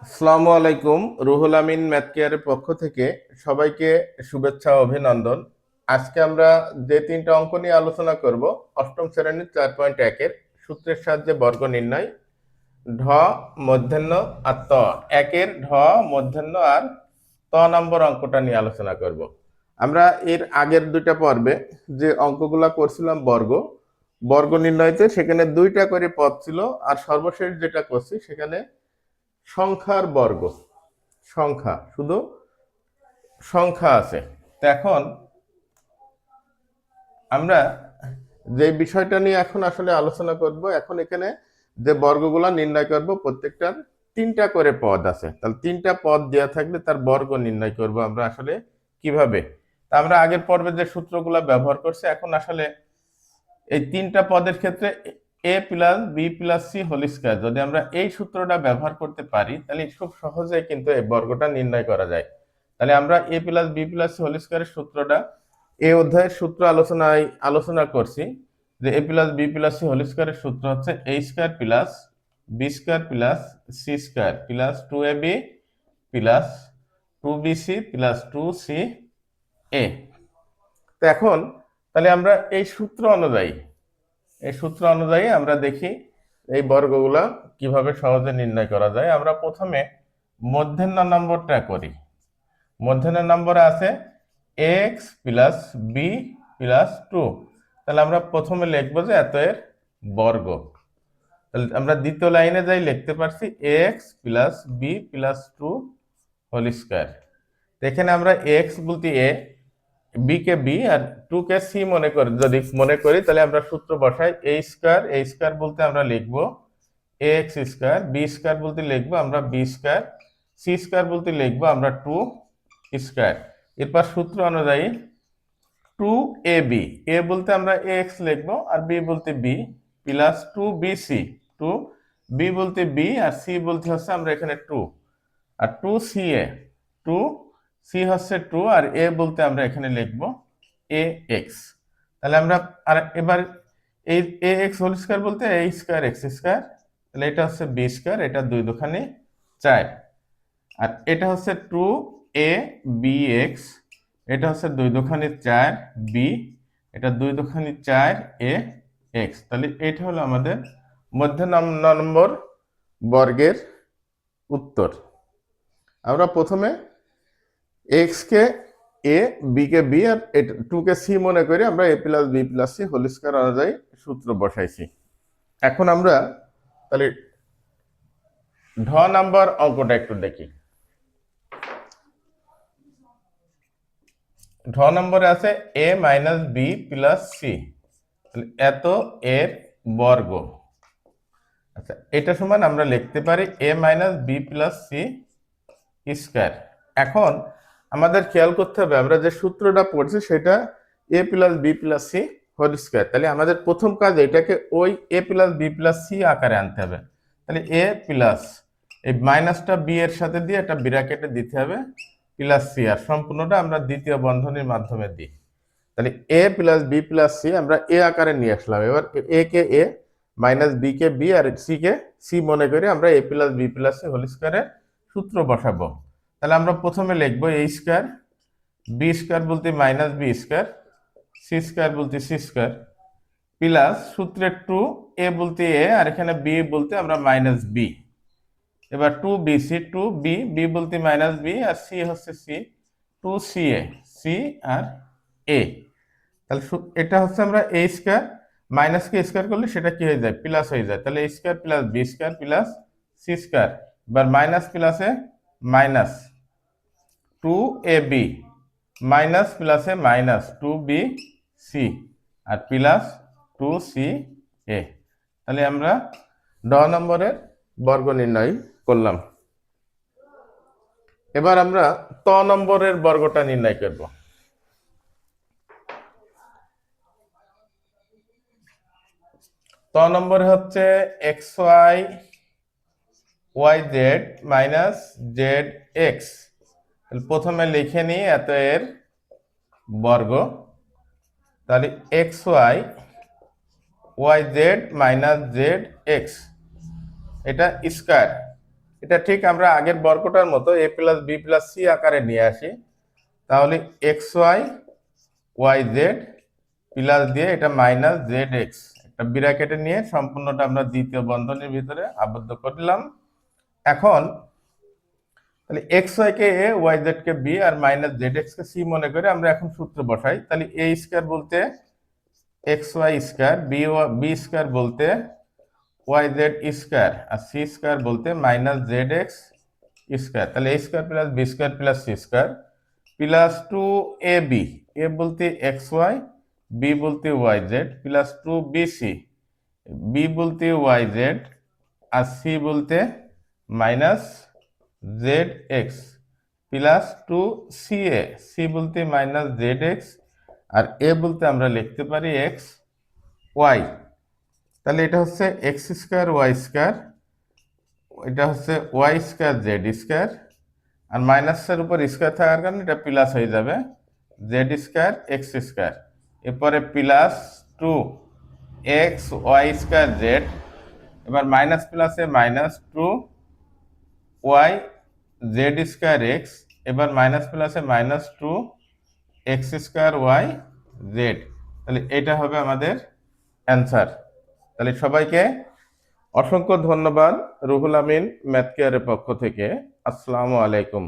আসসালামু আলাইকুম। রুহুল আমিন ম্যাথ কেয়ারের পক্ষ থেকে সবাইকে শুভেচ্ছা ও অভিনন্দন। আজকে আমরা যে তিনটা অঙ্ক নিয়ে আলোচনা করব, অষ্টম শ্রেণীর 4.1-এর সূত্রের সাহায্যে বর্গ নির্ণয়, ঢ, মধ্যাহ্ন আর ত। একের ঢ, মধ্যাহ্ন আর ত নম্বর অঙ্কটা নিয়ে আলোচনা করব। আমরা এর আগের দুইটা পর্বে যে অঙ্কগুলা করছিলাম বর্গ বর্গ নির্ণয়তে, সেখানে দুইটা করে পদ ছিল, আর সর্বশেষ যেটা করছি সেখানে সংখ্যার বর্গ, সংখ্যা শুধু সংখ্যা আছে। তো এখন আমরা যে বিষয়টা নিয়ে এখন আসলে আলোচনা করব, এখন এখানে যে বর্গগুলা নির্ণয় করব প্রত্যেকটার তিনটা করে পদ আছে, তাহলে তিনটা পদ দেওয়া থাকলে তার বর্গ নির্ণয় করব আমরা আসলে কিভাবে। তা আমরা আগের পর্বে যে সূত্রগুলা ব্যবহার করছি, এখন আসলে এই তিনটা পদের ক্ষেত্রে A plus B plus C whole square যদি আমরা এই সূত্রটা ব্যবহার করতে পারি, তাহলে খুব সহজেই কিন্তু এই বর্গটা নির্ণয় করা যায়। তাহলে আমরা A plus B plus C whole স্কয়ারের সূত্রটা এই অধ্যায়ের সূত্র আলোচনা করছি, যে A plus B plus C whole স্কয়ারের সূত্র হচ্ছে A square plus B square plus C square plus 2ab plus 2bc plus 2ca। তো এখন তাহলে আমরা এই সূত্র অনুযায়ী আমরা দেখি এই বর্গগুলা কিভাবে সহজে নির্ণয় করা যায়। আমরা প্রথমে মধ্যাহ্ন নম্বরটা করি। মধ্যাহ্ন নম্বরে আছে এক্স প্লাস বি প্লাস 2। তাহলে আমরা প্রথমে লিখবো যে এত এর বর্গ। তাহলে আমরা দ্বিতীয় লাইনে যাই, লিখতে পারছি x plus B plus 2 whole square. এখানে আমরা এক্স বলতে এ, বি কে বি আর 2 কে সি মনে করি তাহলে আমরা সূত্র বসাই এ স্কয়ার বলতে আমরা লিখবো এ এক্স স্কয়ার, বি স্কয়ার বলতে লিখবো আমরা বি স্কয়ার, সি স্কয়ার বলতে লিখবো আমরা 2 স্কয়ার। এরপর সূত্র অনুযায়ী 2ab, এ বলতে আমরা এ এক্স লিখবো আর বি বলতে বি, প্লাস 2bc, 2b বলতে বি আর সি বলতে হচ্ছে আমরা এখানে 2, আর 2ca, 2c হচ্ছে 2 আর এ বলতে আমরা এখানে লিখবো এ এক্স। তাহলে আমরা আর এবার এই এ এক্স হোল স্কয়ার বলতে এ স্কয়ার এক্স স্কয়ার, তাহলে এটা হচ্ছে বি স্কয়ার, এটা 2 দুখানি 4, আর এটা হচ্ছে 2a বি এক্স, এটা হচ্ছে 2 দুখানি 4 বি, এটা 2 দুখানি 4 এ এক্স। তাহলে এটা হলো আমাদের মধ্যাহ্ন নম্বর বর্গের উত্তর। আমরা প্রথমে এক্স কে এ, বি কে বি আর 2 কে সি মনে করে আমরা A plus B plus C whole square অনুযায়ী সূত্র বসাইছি। এখন আমরা তাহলে ঢ নাম্বার অঙ্কটা একটু দেখি। ঢ নম্বরে আছে A minus B plus C, এত এর বর্গ। আচ্ছা, এটা সমান আমরা লিখতে পারি A minus B plus C square. এখন আমাদের খেয়াল করতে হবে, আমরা যে সূত্রটা পড়ছি সেটা A plus B plus C whole square. তাহলে আমাদের প্রথম কাজ এটাকে ওই A plus B plus C আকারে আনতে হবে। তাহলে এ প্লাস এই মাইনাসটা বি এর সাথে দিয়ে একটা ব্র্যাকেটে দিতে হবে প্লাস সি, আর সম্পূর্ণটা আমরা দ্বিতীয় বন্ধনীর মাধ্যমে দিই। তাহলে A plus B plus C আমরা এ আকারে নিয়ে আসলাম। এবার এ কে এ, মাইনাস বি কে বি আর সি কে সি মনে করে আমরা A plus B plus C whole স্কয়ারের সূত্র বসাবো। তাহলে আমরা প্রথমে লিখবো এ স্কয়ার, বি স্কয়ার বলতে minus B square, C square বলতে সি স্কয়ার, প্লাস সূত্রে 2 এ বলতে এ আর এখানে বি বলতে আমরা মাইনাস বি। এবার 2bc, 2b, বি বলতে মাইনাস বি আর সি হচ্ছে সি, 2ca, সি আর এ। তাহলে এটা হচ্ছে আমরা এ স্কয়ার মাইনাস কে স্কয়ার করলে সেটা কি হয়ে যায়, প্লাস হয়ে যায়। তাহলে A square plus B square plus C square, এবার মাইনাস প্লাসে মাইনাস 2ab মাইনাস প্লাসে মাইনাস 2bc আর প্লাস 2ca। তাহলে আমরা ড নম্বরের বর্গ নির্ণয় করলাম। এবার আমরা ত নম্বরের বর্গটা নির্ণয় করব। ত নম্বরে হচ্ছে x y y z minus Z x. প্রথমে লিখে নিই এত এর বর্গ। তাহলে x y y z minus Z x, এটা স্কয়ার এটা ঠিক আমরা আগের বর্গটার মতো a plus B plus C আকারে নিয়ে আসি, তাহলে x y y Z plus দিয়ে এটা মাইনাস জেড এক্স, একটা ব্র্যাকেটে নিয়ে সম্পূর্ণটা আমরা দ্বিতীয় বন্ধনীর ভিতরে আবদ্ধ করলাম। এখন তাহলে এক্স ওয়াই কে এ, ওয়াই জেড কে বি আর মাইনাস জেড এক্স কে সি মনে করে আমরা এখন সূত্র বসাই। তাহলে এ স্কয়ার বলতে X Y square, B square বলতে ওয়াই জেড স্কয়ার, আর সি স্কয়ার বলতে মাইনাস জেড এক্স স্কয়ার। তাহলে A square plus B square plus C square plus two A B, A বলতে এক্স ওয়াই, বি বলতে Y Z, plus two B C, B বলতে Y Z আর C বলতে minus Z X, plus two C A, C বলতে minus Z X আর A বলতে আমরা লিখতে পারি এক্স ওয়াই। তাহলে এটা হচ্ছে এক্স স্কয়ার ওয়াই স্কয়ার, এটা হচ্ছে ওয়াই স্কয়ার জেড স্কয়ার, আর মাইনাসের উপর স্কয়ার থাকার কারণে এটা প্লাস হয়ে যাবে জেড স্কয়ার এক্স স্কয়ার। এরপরে plus two x Y square z, এবার মাইনাস প্লাসে minus two y Z square x, এবার মাইনাস প্লাসে minus two x square y z. তাহলে এটা হবে আমাদের অ্যান্সার। তাহলে সবাইকে অসংখ্য ধন্যবাদ রুহুল আমিন ম্যাথ কেয়ারের পক্ষ থেকে। আসসালামু আলাইকুম।